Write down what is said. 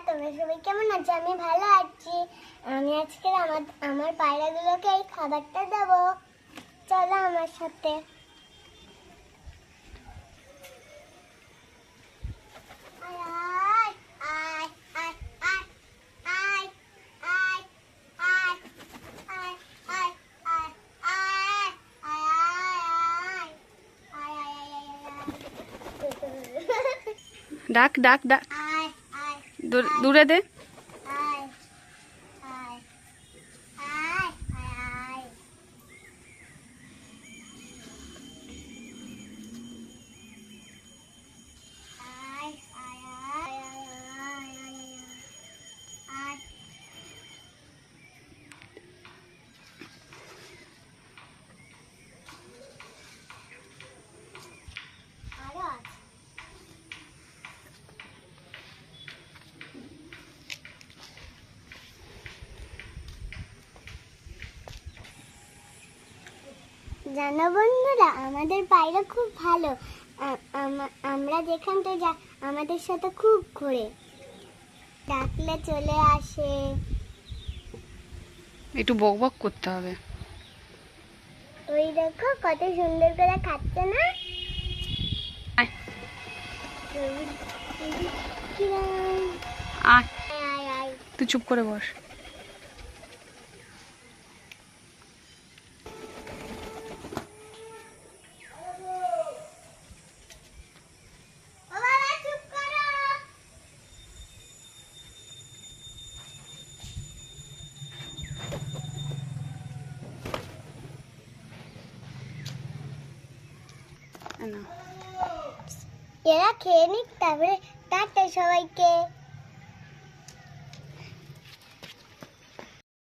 তোমরা সবাই কেমন আছো? আমি ভালো আছি। আমি আজকে আমার পায়রাগুলোকে এই খাবারটা দেবো। চলো আমার সাথে। ডাক ডাক ডাক, দূরে দে। জানো বন্ধুরা, আমাদের পায়রা খুব ভালো। আমরা যেখান থেকে আমাদের সাথে খুব ঘোরে, ডাকলে চলে আসে। একটু বক বক করতে হবে। ওই দেখো কত সুন্দর করে খাচ্ছে না? আয় আয়, তুই চুপ করে বস। এরা খেয়ে নিক, তারপরে টাটা সবাইকে।